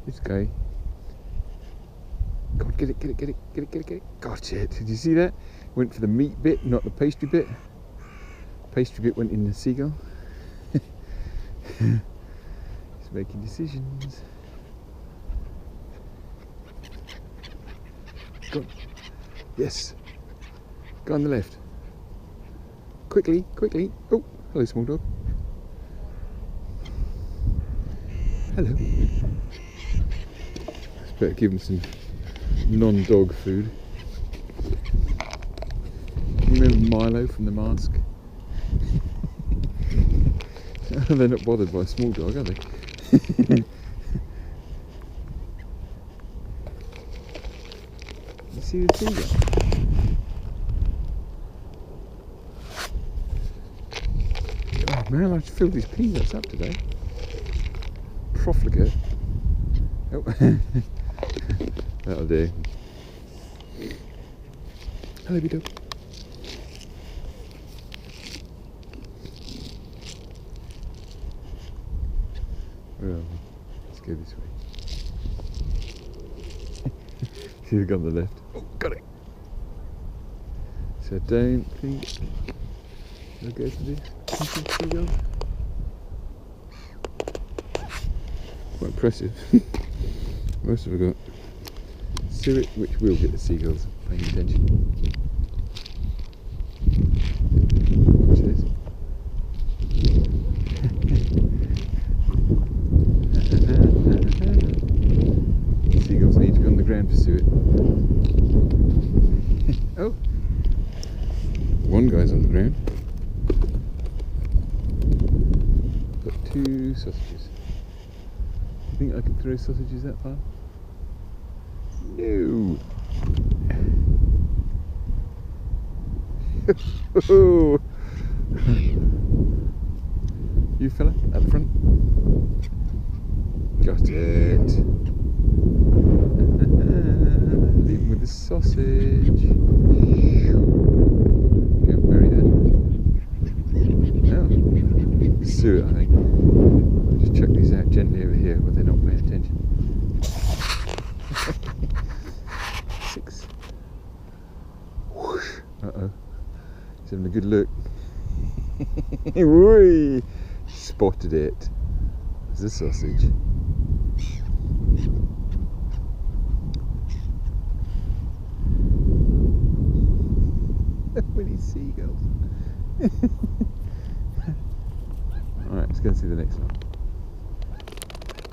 This guy. Come on, get it, get it, get it, get it, get it, get it. Got it. Did you see that? Went for the meat bit, not the pastry bit. Pastry bit went in the seagull. He's making decisions. Go on. Yes. Go on the left. Quickly, quickly. Oh, hello, small dog. Hello. Let's better give him some non-dog food. You remember Milo from The Mask? They're not bothered by a small dog, are they? You see the seagull? Oh man, I've filled these peanuts up today. Profligate. Oh, that'll do. Hello, Vito. Well, let's go this way. See the gun on the left. Oh, got it. So I don't think I'll go for this. Seagull. Quite impressive. What else have we got? Suet, which will get the seagulls paying attention. Watch this. Seagulls need to be on the ground for suet. Oh! One guy's on the ground. Got 2 sausages. You think I can throw sausages that far? No! You fella, at the front. Got it! Leave him with the sausage. Go and bury that. Oh, suet, I think. I'll just chuck these out gently over here where they're not paying attention. 6. Whoosh. Uh-oh. He's having a good look. Whee! Spotted it. There's a sausage. Many seagulls. Alright, let's go and see the next one.